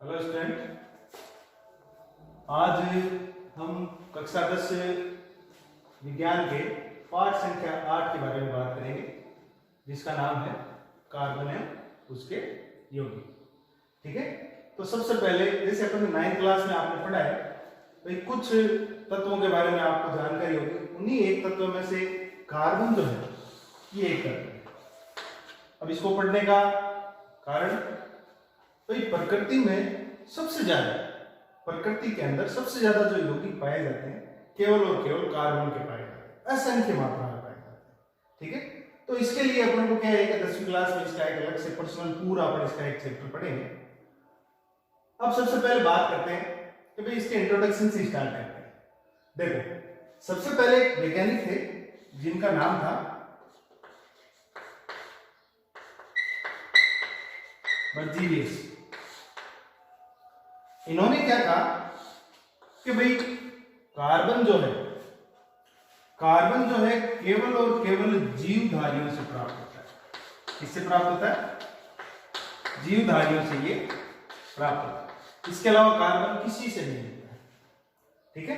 Hello student, आज हम कक्षा 10 विज्ञान के पाठ संख्या 8 के बारे में बात करेंगे, जिसका नाम है कार्बन एवं उसके यौगिक। ठीक है, तो सबसे पहले जैसे अपन 9th क्लास में आपने पढ़ा है, भाई कुछ तत्वों के बारे में आपको जानकारी होगी। उन्हीं एक तत्वों में से कार्बन जो है ये एक तत्व है। अब इसको पढ़ने का कारण, तो प्रकृति में सबसे ज्यादा, प्रकृति के अंदर सबसे ज्यादा जो यौगिक पाए जाते हैं केवल और केवल कार्बन के पाए जाते हैं, असंख्य मात्रा में पाए जाते हैं। ठीक है, तो इसके लिए अपन को क्या है कि 10वीं क्लास में इसका एक अलग से पर्सनल पूरा अपन इसका एक चैप्टर पढ़ेंगे। अब सबसे पहले बात करते हैं कि भाई इसके इंट्रोडक्शन से स्टार्ट करते हैं। देखो, सबसे पहले एक वैज्ञानिक थे जिनका नाम था बर्जीलियस। इन्होंने क्या कहा कि भाई कार्बन जो है केवल और केवल जीवधारियों से प्राप्त होता है। किससे प्राप्त होता है? जीवधारियों से ये प्राप्त होता है। इसके अलावा कार्बन किसी से नहीं मिलता है। ठीक है,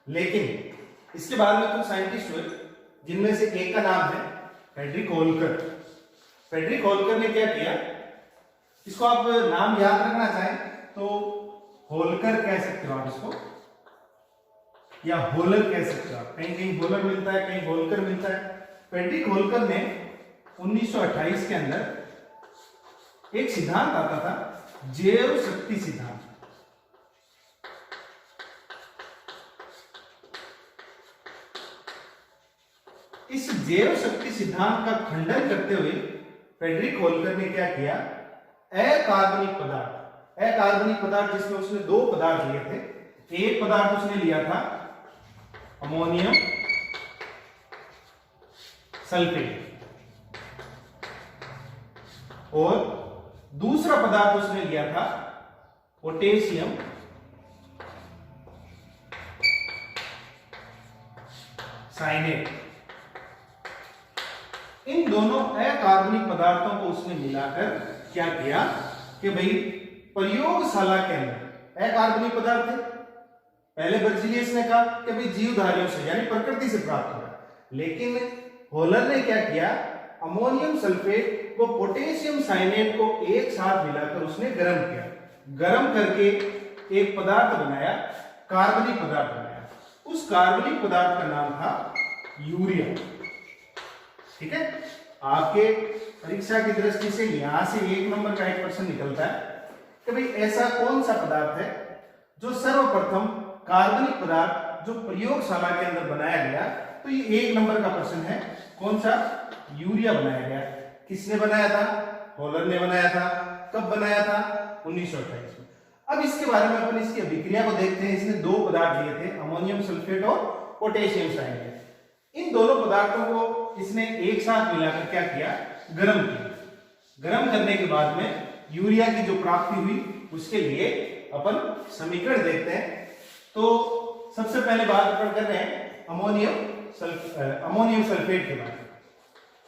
लेकिन इसके बाद में कुछ साइंटिस्ट हुए जिनमें से एक का नाम है फ्रेडरिक होलकर। फ्रेडरिक होलकर ने क्या किया, इसको आप नाम याद रखना चाहें तो होलकर कह सकते हो आप इसको, या होलर कह सकते हो आप। कहीं कहीं होलर मिलता है, कहीं होलकर मिलता है। फ्रेडरिक होलकर ने 1928 के अंदर एक सिद्धांत आता था, जैव शक्ति सिद्धांत। इस जैव शक्ति सिद्धांत का खंडन करते हुए फ्रेडरिक होलकर ने क्या किया, अकार्बनिक पदार्थ जिसमें उसने दो पदार्थ लिए थे। एक पदार्थ उसने लिया था अमोनियम सल्फेट, और दूसरा पदार्थ उसने लिया था पोटेशियम साइनेट। इन दोनों अकार्बनिक पदार्थों को उसने मिलाकर क्या किया कि भाई प्रयोगशाला के अंदर अकार्बनिक पदार्थ थे। पहले बर्जीलियस ने कहा कि भाई जीवधारियों से यानी प्रकृति से प्राप्त हो रहा है, लेकिन होलर ने क्या किया, अमोनियम सल्फेट व पोटेशियम साइनेट को एक साथ मिलाकर उसने गर्म किया। गर्म करके एक पदार्थ बनाया, कार्बनिक पदार्थ बनाया। उस कार्बनिक पदार्थ का नाम था यूरिया। ठीक है, आपके परीक्षा की दृष्टि से यहां से 1 नंबर का एक प्रश्न निकलता है कि भाई ऐसा कौन सा पदार्थ है जो सर्वप्रथम कार्बनिक पदार्थ जो प्रयोगशाला के अंदर बनाया गया। तो ये 1 नंबर का प्रश्न है, कौन सा? यूरिया बनाया गया। किसने बनाया था? होलर ने बनाया था। कब बनाया था? 1928 में। अब इसके बारे में अपन इसकी अभिक्रिया को देखते हैं। इसने दो पदार्थ लिए थे, अमोनियम सल्फेट और पोटेशियम साइनेट। इन दोनों पदार्थों को इसने एक साथ मिलाकर क्या किया, गर्म किया। गर्म करने के बाद में यूरिया की जो प्राप्ति हुई, उसके लिए अपन समीकरण देखते हैं। तो सबसे पहले बात अपन कर रहे हैं अमोनियम सल्फेट के बारे में।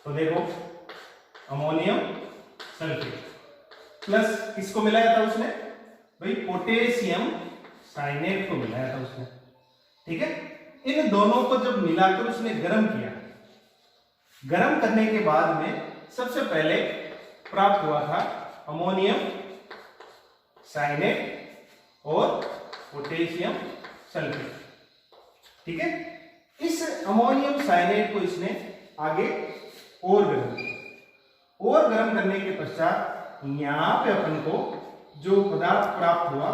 तो देखो, अमोनियम सल्फेट प्लस किसको मिलाया था उसने? भाई पोटेशियम साइनेट को मिलाया था उसने। ठीक है, इन दोनों को जब मिलाकर उसने गर्म किया, गर्म करने के बाद में सबसे पहले प्राप्त हुआ था अमोनियम साइनेट और पोटेशियम सल्फेट। ठीक है, इस अमोनियम साइनेट को इसने आगे और गर्म किया। और गर्म करने के पश्चात यहां पे अपन को जो पदार्थ प्राप्त हुआ,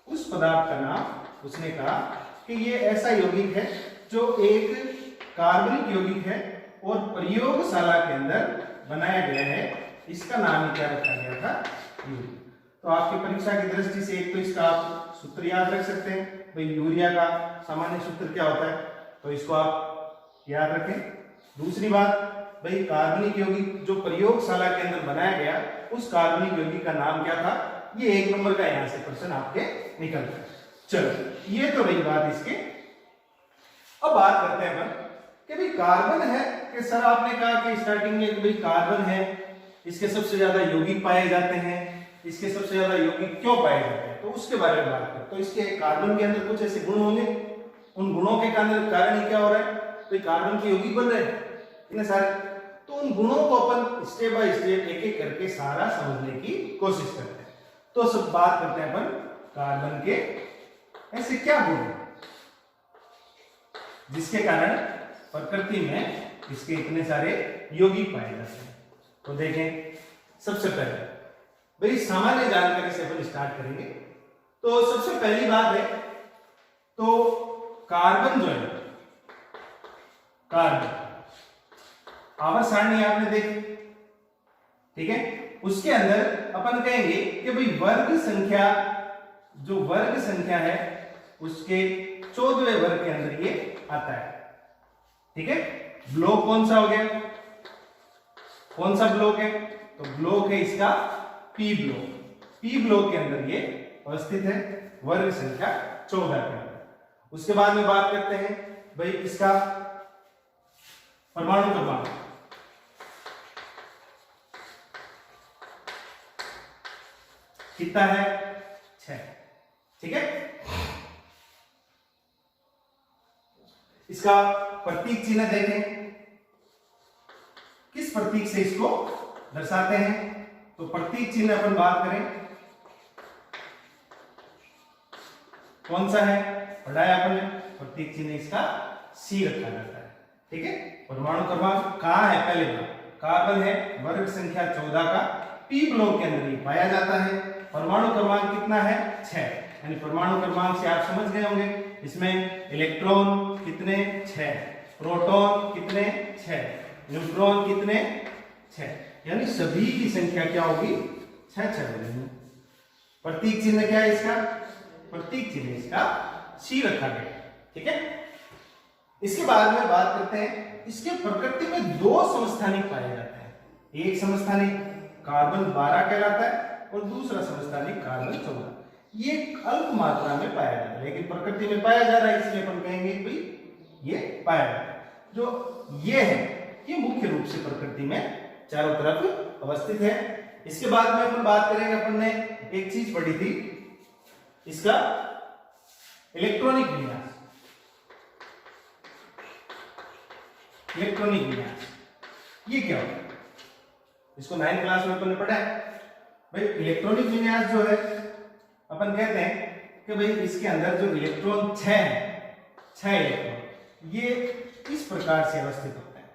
उस पदार्थ का नाम उसने कहा कि ये ऐसा यौगिक है जो एक कार्बनिक यौगिक है और प्रयोगशाला के अंदर बनाया गया है। इसका नाम क्या रखा गया था? यूरिया। तो आपकी परीक्षा की दृष्टि से एक तो इसका आप सूत्र याद रख सकते हैं, भाई यूरिया का सामान्य सूत्र क्या होता है, तो इसको आप याद रखें। दूसरी बात, भाई कार्बनिक यौगिक जो प्रयोगशाला के अंदर बनाया गया, उस कार्बनिक यौगिक का नाम क्या था? ये 1 नंबर का यहां से प्रश्न आपके निकलता है। चलो, ये तो रही बात इसके। अब बात करते हैं अपन कि भाई कार्बन है कि सर आपने कहा कि स्टार्टिंग में कि भाई कार्बन है, इसके सबसे ज्यादा यौगिक पाए जाते हैं, इसके सबसे ज्यादा यौगिक क्यों पाए जाते हैं, तो उसके बारे में बात करें। तो इसके कार्बन के अंदर कुछ ऐसे गुण होंगे, उन गुणों के कारण ही क्या हो रहा है, तो कार्बन के यौगिक बन रहे हैं इतने सारे। तो उन गुणों को अपन स्टेप बाय स्टेप एक एक करके सारा समझने की कोशिश करते हैं। तो सब बात करते हैं अपन कार्बन के ऐसे क्या गुण हैं जिसके कारण प्रकृति में इसके इतने सारे यौगिक पाए जाते हैं। तो देखें, सबसे पहले भाई सामान्य जानकारी से अपन स्टार्ट करेंगे। तो सबसे पहली बात है, तो कार्बन जो है, कार्बन आवर्त सारणी आपने देखी, ठीक है, उसके अंदर अपन कहेंगे कि भाई वर्ग संख्या, जो वर्ग संख्या है उसके 14वें वर्ग के अंदर ये आता है, ठीक है। ब्लॉक कौन सा हो गया, कौन सा ब्लॉक है, तो ब्लॉक है इसका पी ब्लॉक। पी ब्लॉक के अंदर ये अवस्थित है, वर्ग संख्या 14 के अंदर। उसके बाद में बात करते हैं भाई इसका परमाणु क्रमांक। कितना है, 6, ठीक है। इसका प्रतीक चिन्ह देखें, किस प्रतीक से इसको दर्शाते हैं, तो प्रतीक चिन्ह अपन बात करें कौन सा है, पढ़ाया अपन ने, प्रतीक चिन्ह इसका सी रखा जाता है, ठीक है। परमाणु क्रमांक कहां है, पहले कार्बन है, वर्ग संख्या 14 का, पी ब्लॉक के अंदर ही पाया जाता है। परमाणु क्रमांक कितना है, 6, यानी परमाणु क्रमांक से आप समझ गए होंगे, इसमें इलेक्ट्रॉन कितने, 6, प्रोटॉन कितने, 6, न्यूट्रॉन कितने, 6, यानी सभी की संख्या क्या होगी, 6 होगी। प्रतीक चिन्ह क्या है इसका, प्रतीक चिन्ह इसका सी रखा गया, ठीक है। इसके बाद में बात करते हैं, इसके प्रकृति में 2 समस्थानिक पाए जाते हैं। एक समस्थानिक कार्बन 12 कहलाता है और दूसरा समस्थानिक कार्बन 14। ये अल्प मात्रा में पाया जाता है, लेकिन प्रकृति में पाया जा रहा है, इसलिए अपन कहेंगे भाई ये पाया जाता है। जो ये है, ये मुख्य रूप से प्रकृति में चारों तरफ अवस्थित है। इसके बाद में अपन बात करेंगे, अपन ने एक चीज पढ़ी थी, इसका इलेक्ट्रॉनिक विन्यास। इलेक्ट्रॉनिक विन्यास ये क्या होता है, इसको 9th क्लास में अपन ने पढ़ा है। भाई इलेक्ट्रॉनिक विन्यास जो है, अपन कहते हैं कि भाई इसके अंदर जो इलेक्ट्रॉन 6 है, 6 इलेक्ट्रॉन ये इस प्रकार से अवस्थित होते हैं,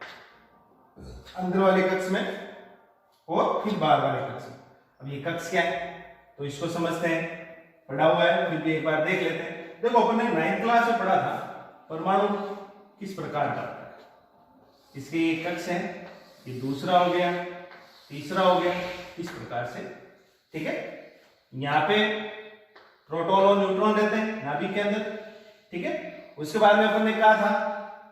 अंदर वाले कक्ष में और फिर बाहर वाले कक्ष में। अब ये कक्ष क्या है, तो इसको समझते हैं, पढ़ा हुआ है, फिर भी एक बार देख लेते हैं। देखो अपन ने 9th क्लास में पढ़ा था परमाणु किस प्रकार का, इसके ये कक्ष है, ये दूसरा हो गया, तीसरा हो गया, इस प्रकार से, ठीक है। यहाँ पे प्रोटॉन और न्यूट्रॉन रहते हैं नाभिक के अंदर, ठीक है। उसके बाद में अपन ने कहा था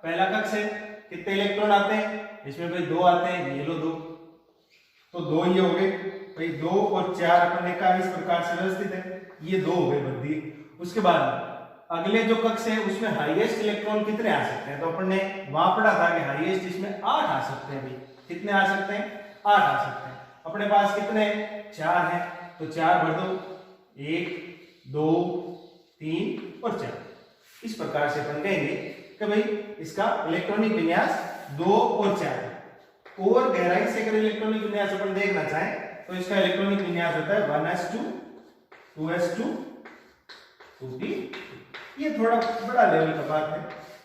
पहला कक्ष है, कितने इलेक्ट्रॉन आते हैं, इसमें भाई 2 आते हैं, ये लो 2, तो 2 ये हो गए भाई, 2 और 4 अपन ने कहा इस प्रकार से व्यवस्थित है, ये 2 हो गए बद्धी। उसके बाद अगले जो कक्ष है उसमें हाईएस्ट इलेक्ट्रॉन कितने आ सकते हैं, तो अपन ने वहां पढ़ा था कि हाईएस्ट इसमें 8 आ सकते हैं। भाई कितने आ सकते हैं, 8 आ सकते हैं। अपने पास कितने, 4 है, तो 4 भर दो, 1 2 3 और 4। इस प्रकार से अपन कहेंगे कि भाई इसका इलेक्ट्रॉनिक विन्यास 2 और 4 है। और गहराई से अगर इलेक्ट्रॉनिक विन्यास अपन देखना चाहें तो इसका इलेक्ट्रॉनिक विन्यास होता है 1s2 2s2 2p। ये थोड़ा बड़ा लेवल का बात है,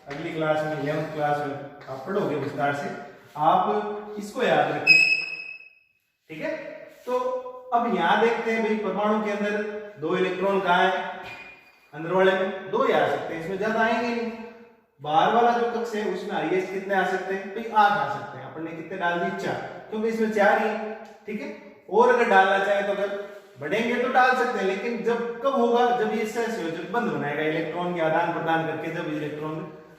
अगली क्लास में 11th क्लास में आप पढ़ोगे विस्तार से, आप इसको याद रखें, ठीक है। तो अब यहां देखते हैं भाई परमाणु के अंदर 2 इलेक्ट्रॉन कहाँ है, अंदर वाले में 2 ही आ सकते हैं, इसमें ज्यादा आएंगे नहीं। बाहर वाला जो कक्ष है उसमें हाईएस्ट कितने आ सकते हैं, भाई 8 आ सकते हैं। अपन ने कितने डाल दिए, 4, क्योंकि इसमें 4 ही है, ठीक है। और अगर डालना चाहे तो अगर बढ़ेंगे तो डाल सकते हैं, लेकिन जब कब होगा, जब ये सहसंयोजक बंद बनाएगा, इलेक्ट्रॉन के आदान प्रदान करके, जब इलेक्ट्रॉन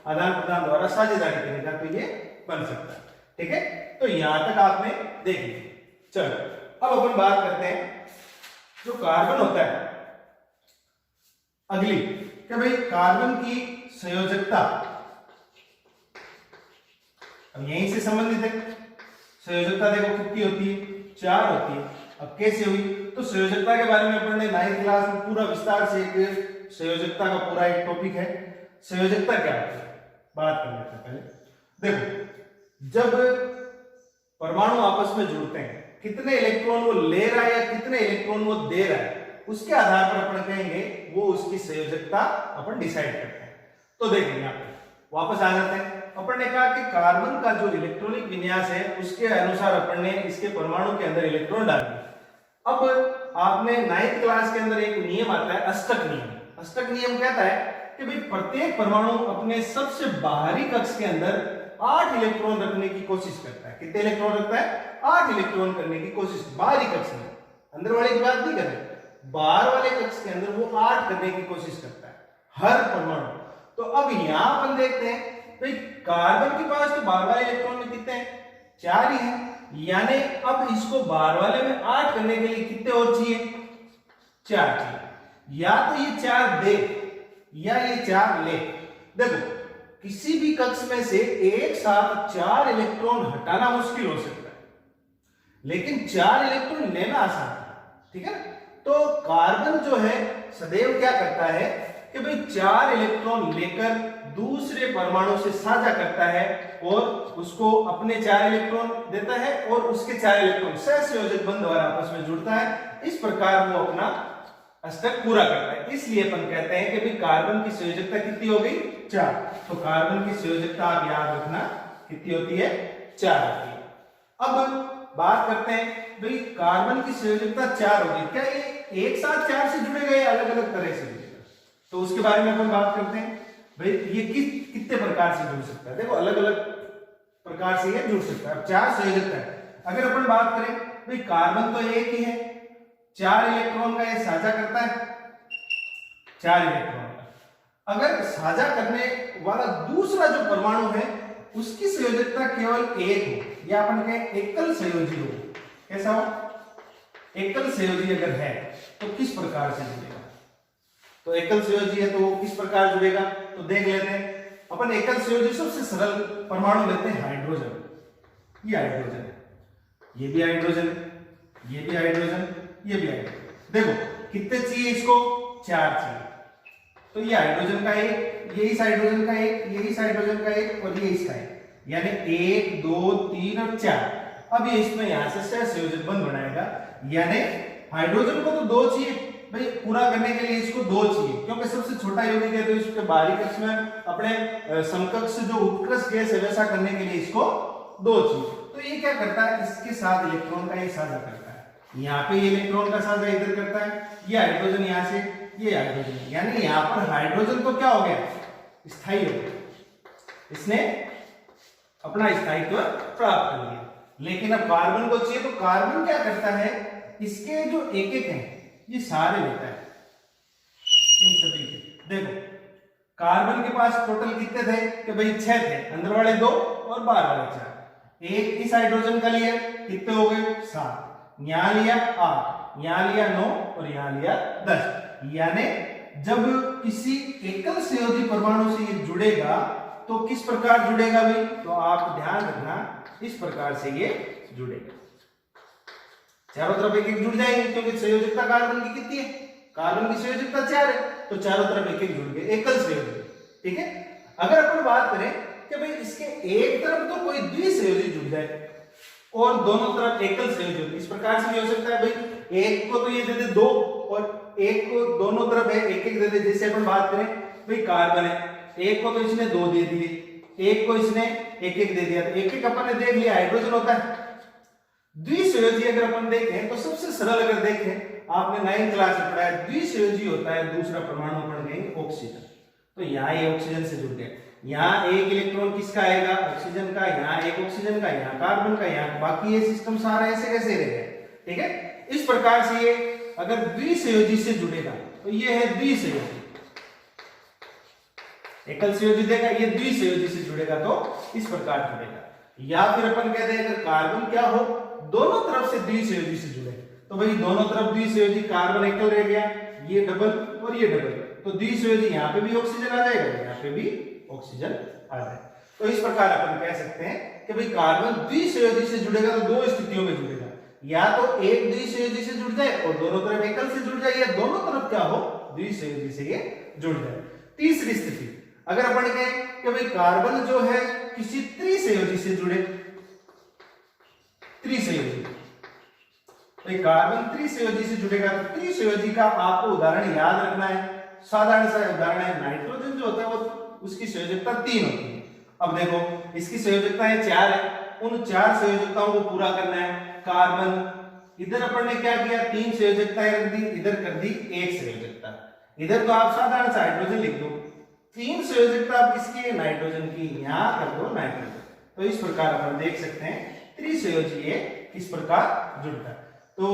आदान प्रदान द्वारा साझेदारी करेगा तो ये बन सकता है, ठीक है। तो यहां तक आपने देख लिया। चलो अब अपन बात करते हैं जो कार्बन होता है अगली, कि भाई कार्बन की संयोजकता अब यहीं से संबंधित है। संयोजकता देखो कितनी होती है, 4 होती है। अब कैसे हुई, तो संयोजकता के बारे में अपन ने 9th क्लास में पूरा विस्तार से एक संयोजकता का पूरा एक टॉपिक है। संयोजकता क्या होती है बात कर लेते हैं पहले। देखो जब परमाणु आपस में जुड़ते हैं, कितने इलेक्ट्रॉन वो ले रहा है या कितने इलेक्ट्रॉन वो दे रहा है, उसके आधार पर अपन कहेंगे वो उसकी संयोजकता अपन डिसाइड करते हैं। तो देखिए यहाँ पे वापस आ जाते हैं। अपन ने कहा कि कार्बन का जो इलेक्ट्रॉनिक विन्यास है उसके अनुसार अपन ने इसके परमाणु के अंदर इलेक्ट्रॉन डाल दिए। अब आपने 9th क्लास के अंदर एक नियम आता है अष्टक नियम। अष्टक नियम कहता है कि भाई प्रत्येक परमाणु अपने सबसे बाहरी कक्ष के अंदर 8 इलेक्ट्रॉन रखने की कोशिश करता है। कितने इलेक्ट्रॉन रखता है? 8 इलेक्ट्रॉन करने की कोशिश बाहरी कक्ष में। अंदर वाले की बात नहीं कर रहे, बाहर वाले कक्ष के अंदर वो 8 करने की कोशिश करता है हर परमाणु। तो अब यहां अपन देखते हैं भाई कार्बन के पास तो बाहर वाले इलेक्ट्रॉन में कितने हैं? 4 ही हैं। यानी अब इसको बाहर वाले में 8 करने के लिए कितने और चाहिए? 4 चाहिए। या तो ये 4 दे या ये 4 ले। देखो किसी भी कक्ष में से एक साथ 4 इलेक्ट्रॉन हटाना मुश्किल हो सकता है, लेकिन 4 इलेक्ट्रॉन लेना आसान है, ठीक है। तो कार्बन जो है सदैव क्या करता है कि भाई 4 इलेक्ट्रॉन लेकर दूसरे परमाणु से साझा करता है और उसको अपने 4 इलेक्ट्रॉन देता है और उसके 4 इलेक्ट्रॉन सहसंयोजक बंध द्वारा आपस में जुड़ता है। इस प्रकार वो अपना अष्टक पूरा करता है। इसलिए अपन कहते हैं कि भाई कार्बन की संयोजकता कितनी हो गई? 4। तो कार्बन की संयोजकता आप याद रखना कितनी होती है? 4 होती है। अब बात करते हैं भाई कार्बन की संयोजकता 4 होगी, क्या ये एक साथ 4 से जुड़ेगा या अलग अलग तरह से जुड़ेगा? तो उसके बारे में अपन बात करते हैं भाई ये कितने प्रकार से जुड़ सकता है। देखो अलग अलग प्रकार से ये जुड़ सकता है। अब 4 संयोजकता है। अगर अपन बात करें भाई कार्बन तो एक ही है, 4 इलेक्ट्रॉन का ये साझा करता है, 4 इलेक्ट्रॉन का। अगर साझा करने वाला दूसरा जो परमाणु है उसकी संयोजकता केवल एक हो या अपन कहें एकल संयोजी हो, कैसा हो? एकल संयोजी अगर है तो किस प्रकार से जुड़ेगा? तो एकल संयोजी है तो वो किस प्रकार जुड़ेगा तो देख लेते हैं। अपन एकल संयोजी सबसे सरल परमाणु लेते हैं हाइड्रोजन। ये हाइड्रोजन है, ये भी हाइड्रोजन है, ये भी हाइड्रोजन, ये भी हाइड्रोजन। देखो कितने चाहिए इसको? 4 चाहिए। तो ये हाइड्रोजन का एक, ये इस हाइड्रोजन का एक, ये इस हाइड्रोजन का एक और ये इसका एक, यानी 1 2 3 और 4। अब ये इसमें यहां से सहसंयोजक बंध बनाएगा, यानी हाइड्रोजन को तो 2 चाहिए भाई पूरा करने के लिए, इसको 2 चाहिए क्योंकि सबसे छोटा यौगिक है तो इसके बाहरी कक्ष में अपने समकक्ष जो उत्कृष्ट गैस है वैसा करने के लिए इसको 2 चाहिए। तो ये क्या करता है? इसके साथ इलेक्ट्रॉन का ये साझा करता है। यहाँ पे ये इलेक्ट्रॉन का साझा इधर करता है, ये हाइड्रोजन यहाँ से, ये हाइड्रोजन, यानी यहाँ पर हाइड्रोजन तो क्या हो गया? स्थायी हो गया, इसने अपना स्थायित्व प्राप्त कर लिया। लेकिन अब कार्बन को चाहिए तो कार्बन क्या करता है? इसके जो एक एक हैं ये सारे लेता है, इन सभी के। देखो कार्बन के पास टोटल कितने थे कि भाई 6 थे, अंदर वाले 2 और बाहर वाले 4। एक इस हाइड्रोजन का लिया, कितने हो गए? 7। यहां लिया 8, यहां लिया 9 और यहां लिया 10। यानी जब किसी एकल संयोजी परमाणु से ये जुड़ेगा तो किस प्रकार जुड़ेगा भाई? तो आप ध्यान रखना इस प्रकार से ये जुड़ेगा, चारों तरफ एक एक जुड़ जाएंगे क्योंकि संयोजकता कार्बन की कितनी है? कार्बन की संयोजकता 4 है तो चारों तरफ एक एक जुड़ गए, एकल संयोजी, ठीक है। अगर अपन बात करें कि भाई इसके एक तरफ तो कोई द्विसंयोजी जुड़ जाए और दोनों तरफ एकल संयोजी, इस प्रकार से भी हो सकता है भाई एक को तो ये दे दे 2 और एक को दोनों तरफ है एक एक दे दे। जैसे अपन बात करें भाई कार्बन है, एक को तो इसने 2 दे दिए, एक को इसने एक एक दे दिया, एक एक अपन ने देख लिया। हाइड्रोजन होता है द्विसंयोजी। अगर अपन देखें तो सबसे सरल अगर देखें, आपने 9th क्लास में पढ़ा है द्विसंयोजी होता है दूसरा परमाणु पढ़ गए ऑक्सीजन। तो यहाँ ये ऑक्सीजन से जुड़ गया, यहाँ एक इलेक्ट्रॉन किसका आएगा? ऑक्सीजन का, यहाँ एक ऑक्सीजन का, यहाँ कार्बन का, यहाँ बाकी ये सिस्टम सारा ऐसे कैसे रहेगा, ठीक है। इस प्रकार से ये अगर द्विसंयोजी से जुड़ेगा तो ये है द्विसंयोजी। एकल संयोजी देगा, ये द्विसंयोजी से जुड़ेगा तो इस प्रकार जुड़ेगा। या फिर अपन कहते हैं अगर कार्बन क्या हो दोनों तरफ से द्विसंयोजी से जुड़े तो भाई दोनों तरफ द्विसंयोजी, कार्बन एकल रह गया, ये डबल और ये डबल, तो द्विसंयोजी यहाँ पे भी ऑक्सीजन आ जाएगा, यहाँ पे भी ऑक्सीजन आ जाएगा। तो इस प्रकार अपन कह सकते हैं कि भाई कार्बन द्विसंयोजी से जुड़ेगा तो 2 स्थितियों में जुड़ेगा। या तो एक द्विसंयोजी से जुड़ जाए और दोनों तरफ एकल से जुड़ जाए, या दोनों तरफ क्या हो, द्विसंयोजी से ये जुड़ जाए। तीसरी स्थिति, अगर अपन कहें कि भाई कार्बन जो है किसी त्रिसंयोजी से जुड़े, त्रिसंयोजी, भाई कार्बन त्रिसंयोजी से जुड़ेगा, तो त्रिसंयोजी का आपको उदाहरण याद रखना है। साधारण सा उदाहरण है, नाइट्रोजन जो होता है वो उसकी संयोजकता 3 होती है। अब देखो इसकी संयोजकताएं 4 है, उन 4 संयोजकताओं को पूरा करना है। कार्बन इधर अपन ने क्या किया, 3 संयोजकताएं रख दी, इधर कर दी 1 संयोजकता। इधर तो आप साधारण सा हाइड्रोजन लिख दो, 3 संयोजकता आप किसकी है, नाइट्रोजन की, यहां कर दो नाइट्रोजन। तो इस प्रकार अपन देख सकते हैं त्रिसंयोजी ये किस प्रकार जुड़ता है। तो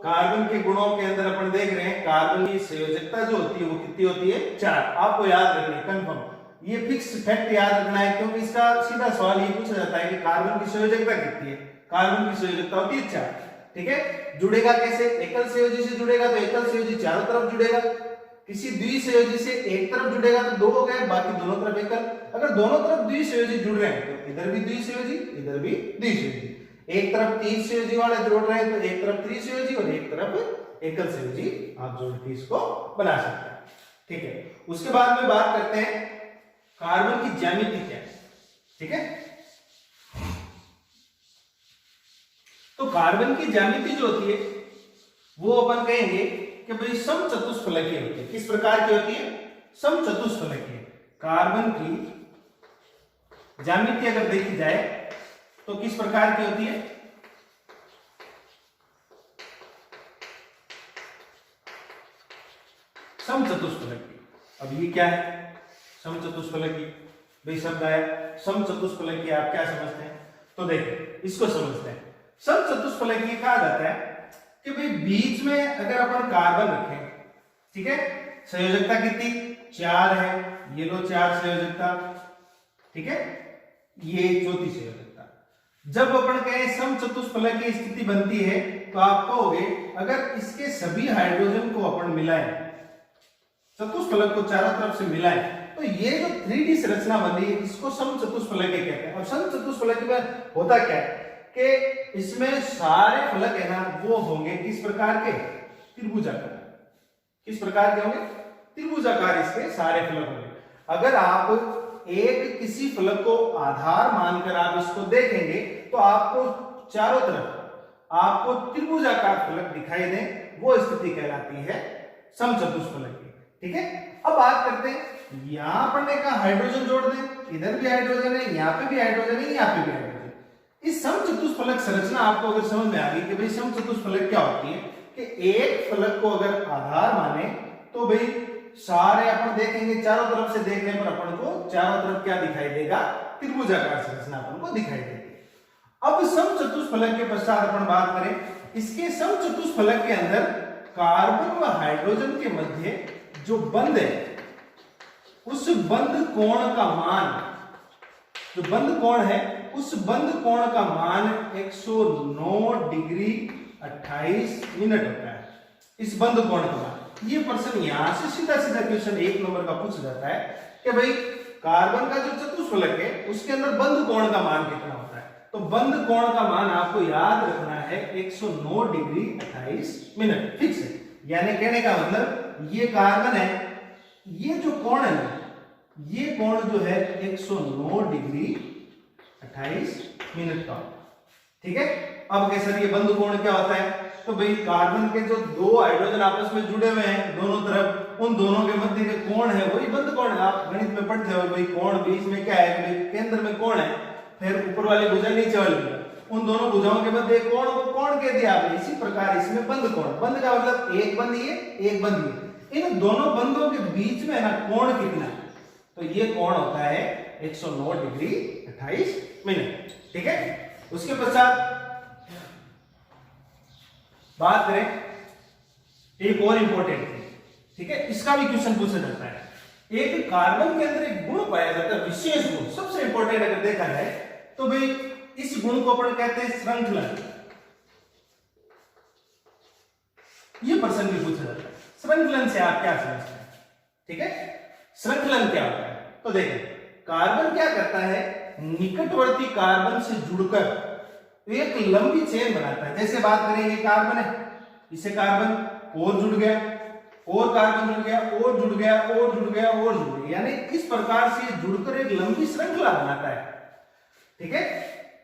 कार्बन के गुणों के अंदर अपन देख रहे हैं कार्बन की संयोजकता जो होती है वो कितनी होती है, 4। आपको याद रखनी है, कंफर्म, ये फिक्स फैक्ट याद रखना है, क्योंकि इसका सीधा सवाल ये पूछा जाता है कि कार्बन की संयोजकता कितनी है। कार्बन की संयोजकता होती है 4, ठीक है। जुड़ेगा कैसे, एकल संयोजी से जुड़ेगा तो एकल संयोजी चारों तरफ जुड़ेगा, किसी द्विसंयोजी से एक तरफ जुड़ेगा तो 2 हो गए, बाकी दोनों तरफ एकल। अगर दोनों तरफ द्विसंयोजी जुड़ रहे हैं तो इधर भी द्विसंयोजी, इधर भी द्विसंयोजी। एक तरफ 3 संयोजी वाले जोड़ रहे हैं तो एक तरफ त्रिसंयोजी और एक तरफ एकल संयोजी आप जोड़ के इसको बना सकते हैं, ठीक है। उसके बाद में बात करते हैं कार्बन की ज्यामिति क्या है, ठीक है। तो कार्बन की ज्यामिति जो होती है वो अपन कहेंगे कि भाई समचतुष्फलकीय होती है। किस प्रकार की होती है, समचतुष्फलकीय। कार्बन की ज्यामिति अगर देखी जाए तो किस प्रकार की होती है, समचतुष्फलकीय। अब ये क्या है, समचतुष्फलकीय, भाई शब्द आया समचतुष्फलकीय, आप क्या समझते हैं, तो देखिए इसको समझते हैं। समचतुष्फलकीय कहा जाता है कि भाई बीच में अगर अपन कार्बन रखें, ठीक है, संयोजकता कितनी, 4 है, ये लो 4 संयोजकता, ठीक है, ये चौथी संयोजकता। जब अपन कहें समचतुष्फलकीय स्थिति बनती है तो आप कहोगे अगर इसके सभी हाइड्रोजन को अपन मिलाएं, चतुष्फलक को चारों तरफ से मिलाएं, तो ये जो 3D संरचना बनी है इसको समचतुष्फलकीय कहते हैं। अब समचतुष्फलकीय में होता क्या है कि इसमें सारे फलक है ना वो होंगे किस प्रकार के, त्रिभुजाकार। किस प्रकार के होंगे, त्रिभुजाकार इसके सारे फलक होंगे। अगर आप एक किसी फलक को आधार मानकर आप इसको देखेंगे तो आपको चारों तरफ आपको त्रिभुजाकार फलक दिखाई दे, वो स्थिति कहलाती है समचतुष्फलकीय, ठीक है। अब बात करते हैं, यहां पर ने कहा हाइड्रोजन जोड़ दें, इधर भी हाइड्रोजन है, यहां पे भी हाइड्रोजन है, यहां पे भी हाइड्रोजन। इस समचतुष्फलक संरचना आपको अगर समझ में आ गई कि भाई समचतुष्फलक क्या होती है, कि एक फलक को अगर आधार माने तो भाई सारे अपन देखेंगे चारों तरफ से देखने पर अपन को चारों तरफ क्या दिखाई देगा, त्रिभुजाकार संरचना अपन को दिखाई देगी। अब समचतुष्फलक के पश्चात अपन बात करें, इसके समचतुष्फलक के अंदर कार्बन व हाइड्रोजन के मध्य जो बंध है उस बंध कोण का मान, जो बंध कोण है उस बंध कोण का मान 109 डिग्री 28 मिनट होता है। इस बंध कोण का मान, ये प्रश्न यहां से सीधा सीधा क्वेश्चन 1 नंबर का पूछा जाता है कि भाई कार्बन का जो चतुष्फलक है उसके अंदर बंध कोण का मान कितना होता है। तो बंध कोण का मान आपको याद रखना है 109 डिग्री 28 मिनट, फिक्स है। यानी कहने का मतलब ये कार्बन है, ये जो कोण है ये कोण जो है 109 डिग्री 28 मिनट का, ठीक है। अब कह सर ये बंध कोण क्या होता है, तो भाई कार्बन के जो 2 हाइड्रोजन आपस में जुड़े हुए हैं दोनों तरफ, उन दोनों के मध्य के कोण है वही बंध कोण है। आप गणित में पढ़ते हो भाई कोण बीच में क्या है, भाई केंद्र में कोण है, फिर ऊपर वाली भुजा नीचे वाली भुजा, उन दोनों भुजाओं के मध्य कोण को कोण कह दिया आपने। इसी प्रकार इसमें बंध कोण, बंध का मतलब एक बंध ये एक बंध ये, इन दोनों बंधों के बीच में ना कोण कितना है, तो ये कोण होता है 109 डिग्री 28 मिनट, ठीक है। उसके पश्चात बात करें एक और इंपॉर्टेंट थी, ठीक है, इसका भी क्वेश्चन पूछा जाता है। एक कार्बन के अंदर एक गुण पाया जाता है, विशेष गुण, सबसे इंपॉर्टेंट अगर देखा जाए तो भाई इस गुण को अपन कहते हैं श्रृंखलन। ये प्रश्न भी पूछा जाता है, श्रृंखलन से आप क्या समझते हैं, ठीक है। श्रृंखलन क्या होता है, तो देखिए कार्बन क्या करता है, निकटवर्ती कार्बन से जुड़कर तो एक लंबी चेन बनाता है। जैसे बात करेंगे कार्बन है, इससे कार्बन और जुड़ गया, और कार्बन जुड़ गया, और जुड़ गया, और जुड़ गया, और जुड़ गया, यानी इस प्रकार से जुड़कर एक लंबी श्रृंखला बनाता है। ठीक है,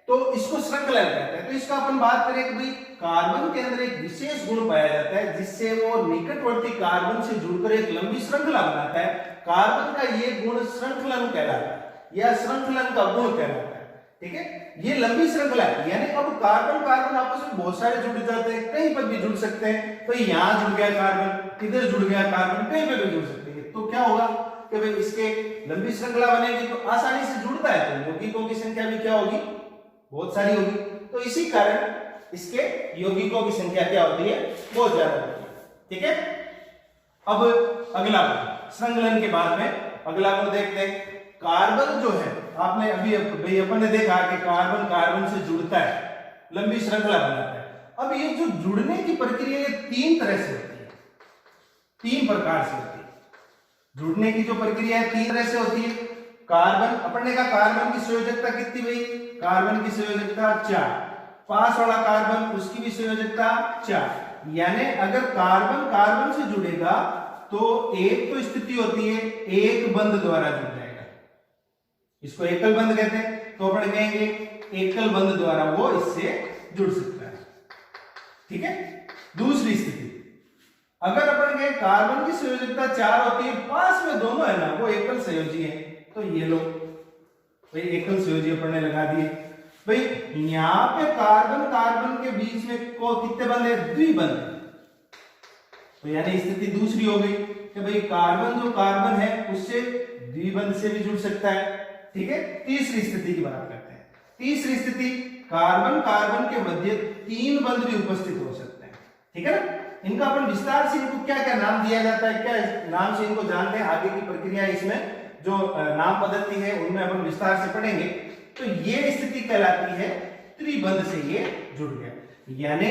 तो इसको श्रृंखला कहते हैं। तो इसका अपन बात करें कि भाई कार्बन के अंदर एक विशेष गुण पाया जाता है जिससे वो निकटवर्ती कार्बन से जुड़कर एक लंबी श्रृंखला बनाता है। कार्बन का ये गुण श्रृंखलन कहलाता है या श्रृंखलन का गुण कहलाता है। ठीक है, ये लंबी श्रृंखला है, यानी अब कार्बन कार्बन आपस में बहुत सारे जुड़ जाते हैं, कहीं पर भी जुड़ सकते हैं। तो यहां जुड़ गया कार्बन, इधर जुड़ गया कार्बन, कहीं पर भी जुड़ सकते हैं। तो क्या होगा कि भाई इसके लंबी श्रृंखला बनेगी तो आसानी से जुड़ता है, तो यौगिकों की संख्या भी क्या होगी, बहुत सारी होगी। तो इसी कारण इसके यौगिकों की संख्या क्या होती है, बहुत ज्यादा होती है। ठीक है, अब अगला श्रृंखलन के बाद में अगला को देखते हैं। कार्बन जो है, आपने अभी भाई अपन ने देखा कि कार्बन कार्बन से जुड़ता है, लंबी श्रृंखला बनाता है। अब ये जो जुड़ने की प्रक्रिया ये तीन तरह से होती है, तीन प्रकार से होती है। जुड़ने की जो प्रक्रिया है तीन तरह से होती है। कार्बन, अपन ने कहा कार्बन की संयोजकता कितनी भाई, कार्बन की संयोजकता 4, पास वाला कार्बन उसकी भी संयोजकता 4, यानी अगर कार्बन कार्बन से जुड़ेगा तो एक तो स्थिति होती है एक बंध द्वारा जुड़ जाएगा, इसको एकल बंध कहते हैं। तो अपन कहेंगे एकल बंध द्वारा वो इससे जुड़ सकता है। ठीक है, दूसरी स्थिति, अगर अपन कहें कार्बन की संयोजकता 4 होती है, पास में दोनों है ना वो एकल संयोजी है, तो ये लो भाई एकल संयोजी अपन ने लगा दिए। भाई यहां पे कार्बन कार्बन के बीच में को कितने बंध है, द्विबंध, तो यानी स्थिति दूसरी हो गई कि भाई कार्बन जो कार्बन है उससे द्विबंध से भी जुड़ सकता है। ठीक है, तीसरी स्थिति की बात करते हैं। तीसरी स्थिति, कार्बन कार्बन के मध्य 3 बंध भी उपस्थित हो सकते हैं। ठीक है ना, इनका अपन विस्तार से इनको क्या क्या नाम दिया जाता है, क्या नाम से इनको जानते हैं, आगे की प्रक्रिया इसमें जो नाम पद्धति है उनमें अपन विस्तार से पढ़ेंगे। तो ये स्थिति कहलाती है त्रिबंध से ये जुड़ गया, यानी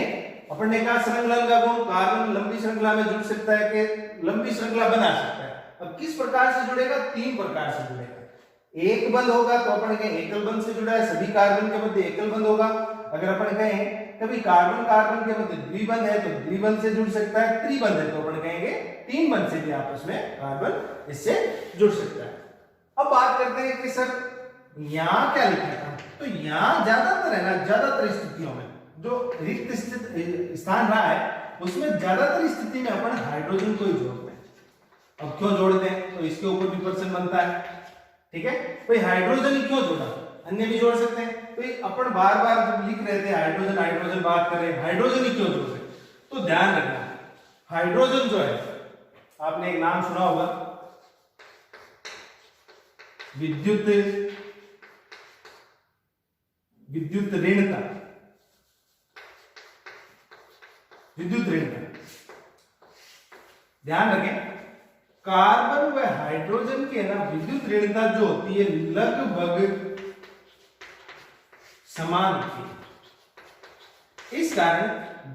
अपन ने कहा श्रृंखलन का गुण, कार्बन लंबी श्रृंखला में जुड़ सकता है कि लंबी श्रृंखला बना सकता है। अब किस प्रकार से जुड़ेगा, 3 प्रकार से जुड़ेगा। एक बंध होगा तो अपन कहें एकल बंध से जुड़ा है, सभी कार्बन के मध्य एकल बंध होगा। अगर अपन कहें कभी कार्बन कार्बन के मध्य द्विबंध है तो द्विबंध से जुड़ सकता है, त्रिबंध है तो अपन कहेंगे 3 बंध से भी आपस में कार्बन इससे जुड़ सकता है। अब बात करते हैं कि सर यहां क्या लिखा था, तो यहां ज्यादातर है ना, ज्यादातर स्थितियों में जो रिक्त स्थान रहा है उसमें ज्यादातर स्थिति में अपन हाइड्रोजन को ही जोड़ते हैं। अब क्यों जोड़ते हैं, तो इसके ऊपर भी प्रश्न बनता है। ठीक है, भाई हाइड्रोजन ही क्यों जोड़ा, अन्य भी जोड़ सकते हैं। तो अपन बार बार जब लिख रहे थे हाइड्रोजन हाइड्रोजन बात कर रहे हैं, हाइड्रोजन ही क्यों जोड़ रहे, तो ध्यान रखना हाइड्रोजन जो है, आपने एक नाम सुना होगा विद्युत ऋणता, विद्युत ऋणता। ध्यान रखें, कार्बन व हाइड्रोजन के ना विद्युत ऋणता जो होती है लगभग समान होती है। इस कारण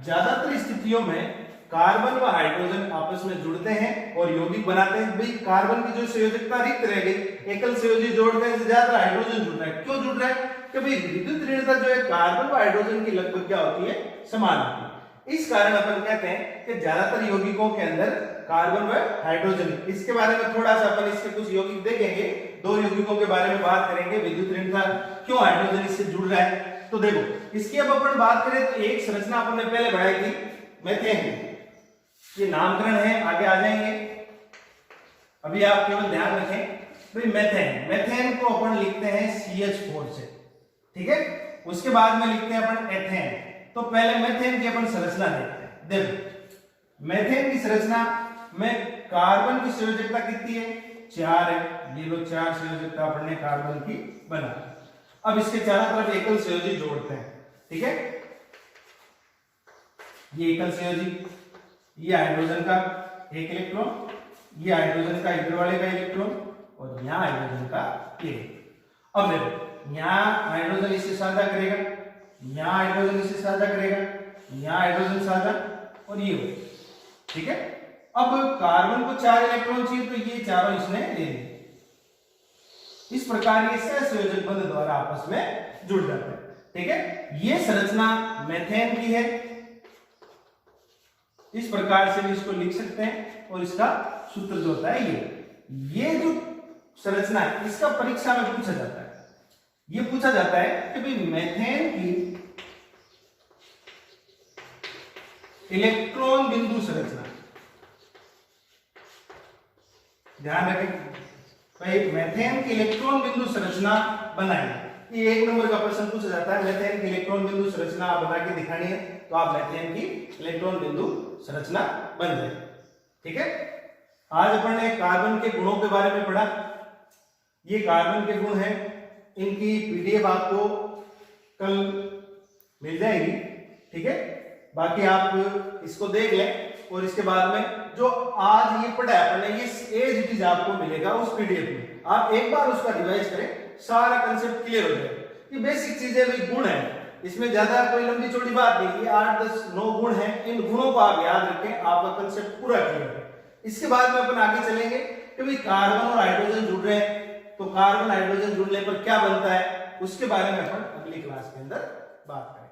ज्यादातर स्थितियों में कार्बन व हाइड्रोजन आपस में जुड़ते हैं और यौगिक बनाते हैं। भाई कार्बन की जो संयोजकता रिक्त रह गई, एकल संयोजी जोड़ने से ज्यादा हाइड्रोजन जुड़ रहा है। क्यों जुड़ रहा है, कि भाई विद्युत ऋणता जो है कार्बन व हाइड्रोजन की लगभग क्या होती है, समान होती है। इस कारण अपन कहते हैं कि ज्यादातर यौगिकों के अंदर कार्बन व हाइड्रोजन, इसके बारे में थोड़ा सा अपन इसके कुछ यौगिक देखेंगे, 2 यौगिकों के बारे में बात करेंगे, विद्युत ऋणता क्यों हाइड्रोजन इससे जुड़ रहा है। तो देखो इसकी अब अपन बात करें तो एक संरचना अपन ने पहले बढ़ाई थी मीथेन, ये नामकरण है, आगे आ जाएंगे। अभी आप केवल ध्यान रखें भाई मीथेन, मीथेन को अपन लिखते हैं CH4 से। ठीक है, उसके बाद में लिखते हैं अपन एथेन। तो पहले मीथेन की अपन संरचना देखते हैं। देखो मीथेन की संरचना में कार्बन की संयोजकता कितनी है, 4 है, ये लो 4 संयोजकता अपन ने कार्बन की बना। अब इसके चारों तरफ एकल संयोजी जोड़ते हैं। ठीक है, ये एकल संयोजी, ये हाइड्रोजन का एक इलेक्ट्रॉन, ये हाइड्रोजन का इधर वाले का इलेक्ट्रॉन और यहाँ हाइड्रोजन का ये। अब देखो यहाँ हाइड्रोजन इससे साझा करेगा, यहाँ हाइड्रोजन इससे साझा करेगा, यहाँ हाइड्रोजन साझा और ये हो। ठीक है, अब कार्बन को 4 इलेक्ट्रॉन चाहिए तो ये चारों इसने ले लिए। इस प्रकार ये सहसंयोजक बंध द्वारा आपस में जुड़ जाते हैं। ठीक है, ये संरचना मेथेन की है, इस प्रकार से भी इसको लिख सकते हैं। और इसका सूत्र जो होता है ये जो संरचना है इसका परीक्षा में पूछा जाता है। ये पूछा जाता है कि भाई मेथेन की इलेक्ट्रॉन बिंदु संरचना, ध्यान रखें भाई, मेथेन की इलेक्ट्रॉन बिंदु संरचना बनाइए। ये 1 नंबर का प्रश्न पूछा जाता है, मेथेन की इलेक्ट्रॉन बिंदु संरचना आप बना के दिखानी है, तो आप मेथेन की इलेक्ट्रॉन बिंदु संरचना बन जाए। ठीक है, आज अपन ने कार्बन के गुणों के बारे में पढ़ा। ये कार्बन के गुण हैं, इनकी पीडीएफ आपको कल मिल जाएगी। ठीक है, बाकी आप इसको देख लें और इसके बाद में जो आज ये पढ़ा है अपन ने, ये एज इट इज आपको मिलेगा उस पीडीएफ में। आप एक बार उसका रिवाइज करें, सारा कंसेप्ट क्लियर हो जाएगा। ये बेसिक चीजें भाई गुण है, इसमें ज्यादा कोई लंबी चौड़ी बात नहीं, ये 8 10 9 गुण हैं। इन गुणों को आप याद रखें, आपका कंसेप्ट पूरा क्लियर है। इसके बाद में अपन आगे चलेंगे कि भाई कार्बन और हाइड्रोजन जुड़ रहे हैं, तो कार्बन हाइड्रोजन जुड़ने पर क्या बनता है, उसके बारे में अपन अगली क्लास के अंदर बात करेंगे।